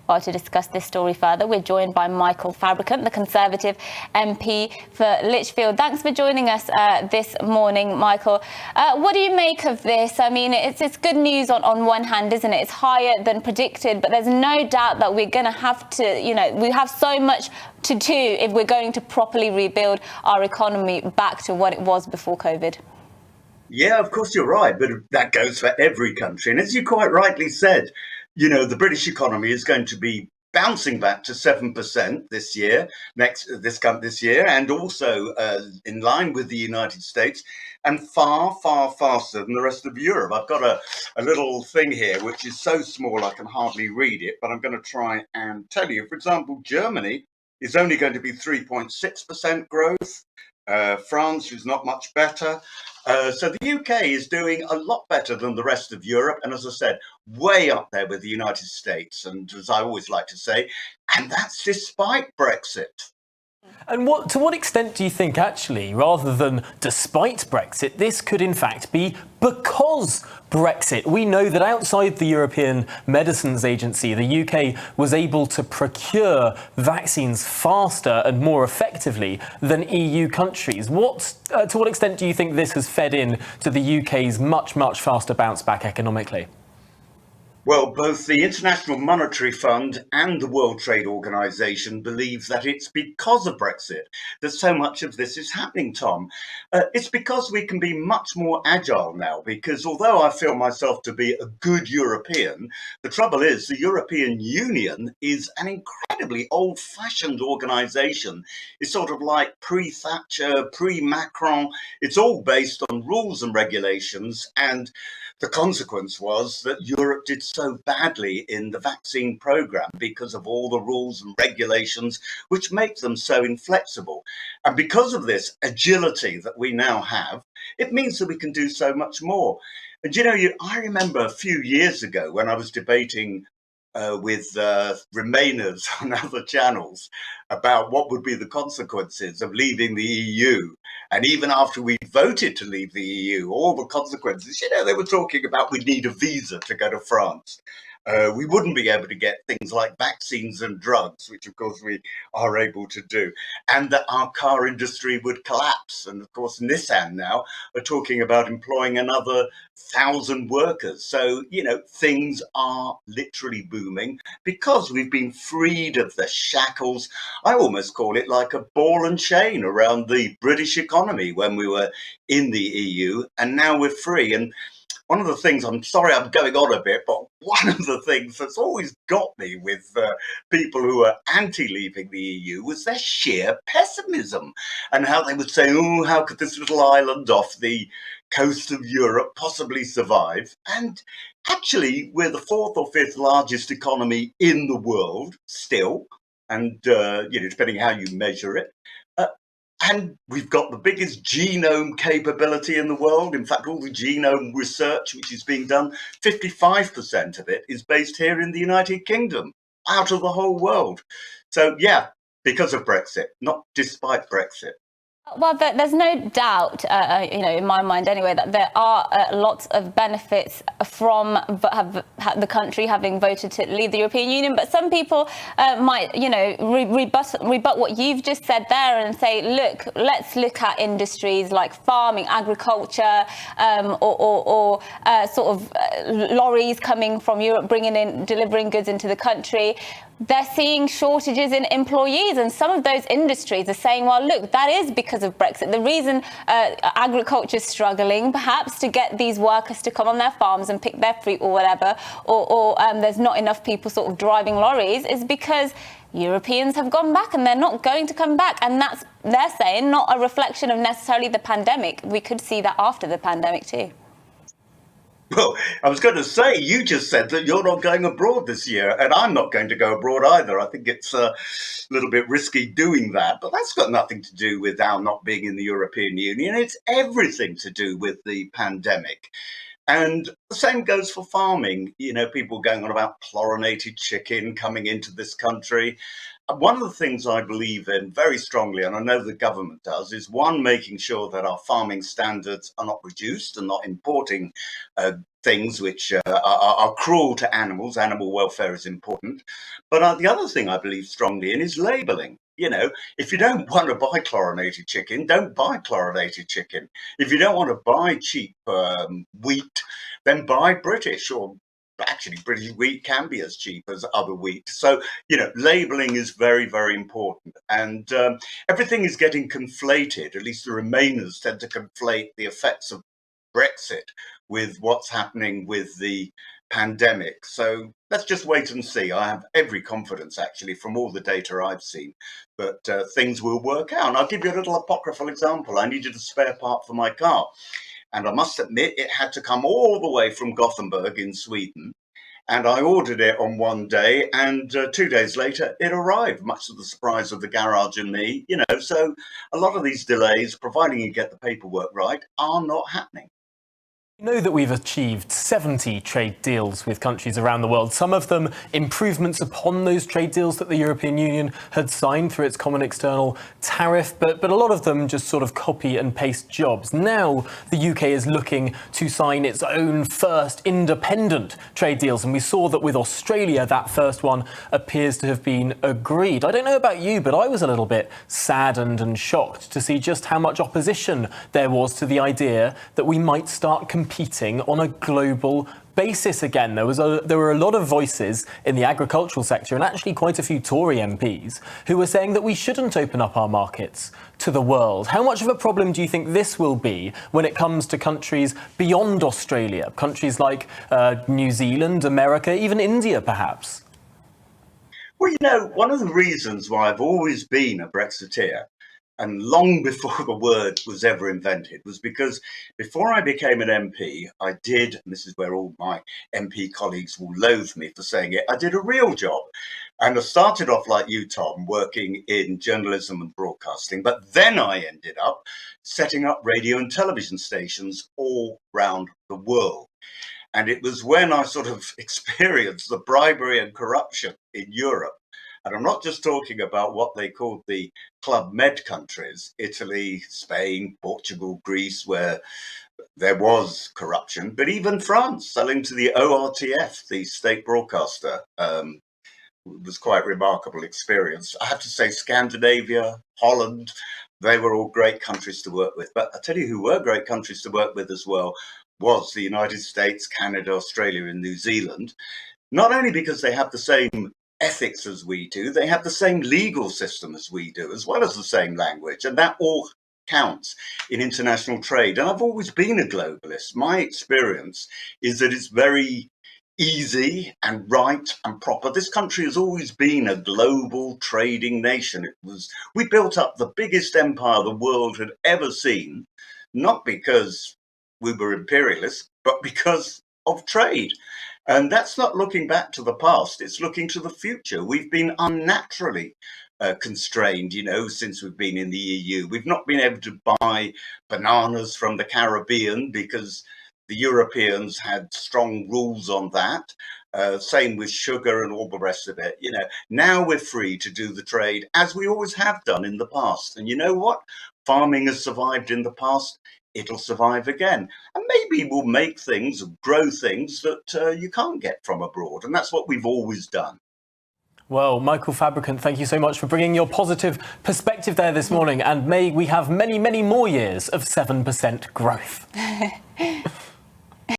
Well, to discuss this story further, we're joined by Michael Fabricant, the Conservative MP for Lichfield. Thanks for joining us this morning, Michael. What do you make of this? I mean, it's good news on one hand, isn't it? It's higher than predicted, but there's no doubt that we're going to have to, we have so much to do if we're going to properly rebuild our economy back to what it was before COVID. Yeah, of course you're right, but that goes for every country. And as you quite rightly said, the British economy is going to be bouncing back to 7% this year, this year, and also in line with the United States, and far, far faster than the rest of Europe. I've got a little thing here, which is so small I can hardly read it, but I'm going to try and tell you. For example, Germany is only going to be 3.6% growth. France is not much better. So the UK is doing a lot better than the rest of Europe. And as I said, way up there with the United States. And as I always like to say, and that's despite Brexit. And to what extent do you think, actually, rather than despite Brexit, this could in fact be because Brexit? We know that outside the European Medicines Agency, the UK was able to procure vaccines faster and more effectively than EU countries. To what extent do you think this has fed in to the UK's much, much faster bounce back economically? Well, both the International Monetary Fund and the World Trade Organization believe that it's because of Brexit that so much of this is happening, Tom. It's because we can be much more agile now, because although I feel myself to be a good European, the trouble is the European Union is an incredibly old-fashioned organization. It's sort of like pre-Thatcher, pre-Macron. It's all based on rules and regulations, and the consequence was that Europe did so badly in the vaccine program because of all the rules and regulations which make them so inflexible. And because of this agility that we now have, it means that we can do so much more. And I remember a few years ago when I was debating with Remainers on other channels about what would be the consequences of leaving the EU. And even after we voted to leave the EU, all the consequences, they were talking about we'd need a visa to go to France. We wouldn't be able to get things like vaccines and drugs, which of course we are able to do, and that our car industry would collapse. And of course, Nissan now are talking about employing another 1,000 workers. So, things are literally booming because we've been freed of the shackles. I almost call it like a ball and chain around the British economy when we were in the EU, and now we're free. And one of the things, I'm sorry I'm going on a bit, but one of the things that's always got me with people who are anti-leaving the EU was their sheer pessimism and how they would say, oh, how could this little island off the coast of Europe possibly survive? And actually, we're the fourth or fifth largest economy in the world still, and depending how you measure it. And we've got the biggest genome capability in the world. In fact, all the genome research which is being done, 55% of it is based here in the United Kingdom, out of the whole world. So, yeah, because of Brexit, not despite Brexit. Well, there's no doubt, in my mind anyway, that there are lots of benefits from the country having voted to leave the European Union. But some people might, rebut what you've just said there and say, look, let's look at industries like farming, agriculture, or sort of lorries coming from Europe, delivering goods into the country. They're seeing shortages in employees, and some of those industries are saying, well, look, that is because of Brexit. The reason agriculture is struggling, perhaps, to get these workers to come on their farms and pick their fruit or whatever, or there's not enough people sort of driving lorries, is because Europeans have gone back and they're not going to come back. And that's, they're saying, not a reflection of necessarily the pandemic. We could see that after the pandemic too. Well, I was going to say, you just said that you're not going abroad this year, and I'm not going to go abroad either. I think it's a little bit risky doing that, but that's got nothing to do with our not being in the European Union. It's everything to do with the pandemic. And the same goes for farming. You know, people going on about chlorinated chicken coming into this country. One of the things I believe in very strongly, and I know the government does, is one, making sure that our farming standards are not reduced and not importing things which are cruel to animals. Animal welfare is important. But the other thing I believe strongly in is labelling. You know, if you don't want to buy chlorinated chicken, don't buy chlorinated chicken. If you don't want to buy cheap wheat, then buy British, or actually British wheat can be as cheap as other wheat. So, you know, labelling is very, very important. And everything is getting conflated. At least the Remainers tend to conflate the effects of Brexit with what's happening with the pandemic. So let's just wait and see. I have every confidence, actually, from all the data I've seen, that things will work out. And I'll give you a little apocryphal example. I needed a spare part for my car. And I must admit, it had to come all the way from Gothenburg in Sweden. And I ordered it on one day, and 2 days later, it arrived, much to the surprise of the garage and me. You know, so a lot of these delays, providing you get the paperwork right, are not happening. We know that we've achieved 70 trade deals with countries around the world, some of them improvements upon those trade deals that the European Union had signed through its common external tariff, but a lot of them just sort of copy and paste jobs. Now the UK is looking to sign its own first independent trade deals, and we saw that with Australia, that first one appears to have been agreed. I don't know about you, but I was a little bit saddened and shocked to see just how much opposition there was to the idea that we might start competing on a global basis again. There were a lot of voices in the agricultural sector, and actually quite a few Tory MPs, who were saying that we shouldn't open up our markets to the world. How much of a problem do you think this will be when it comes to countries beyond Australia, countries like New Zealand, America, even India perhaps? Well, you know, one of the reasons why I've always been a Brexiteer, and long before the word was ever invented, was because before I became an MP, I did, and this is where all my MP colleagues will loathe me for saying it, I did a real job. And I started off like you, Tom, working in journalism and broadcasting, but then I ended up setting up radio and television stations all around the world. And it was when I sort of experienced the bribery and corruption in Europe. And I'm not just talking about what they called the Club Med countries, Italy, Spain, Portugal, Greece, where there was corruption, but even France, selling to the ORTF, the state broadcaster, was quite a remarkable experience. I have to say Scandinavia, Holland, they were all great countries to work with. But I tell you who were great countries to work with as well was the United States, Canada, Australia, and New Zealand. Not only because they have the same ethics as we do, they have the same legal system as we do, as well as the same language, and that all counts in international trade. And I've always been a globalist. My experience is that it's very easy and right and proper. This country has always been a global trading nation. We built up the biggest empire the world had ever seen, not because we were imperialists, but because of trade. And that's not looking back to the past, it's looking to the future. We've been unnaturally constrained, you know, since we've been in the EU. We've not been able to buy bananas from the Caribbean because the Europeans had strong rules on that. Same with sugar and all the rest of it. You know, now we're free to do the trade as we always have done in the past. And you know what? Farming has survived in the past. It'll survive again. And maybe we'll make things, grow things that you can't get from abroad. And that's what we've always done. Well, Michael Fabricant, thank you so much for bringing your positive perspective there this morning. And may we have many, many more years of 7% growth.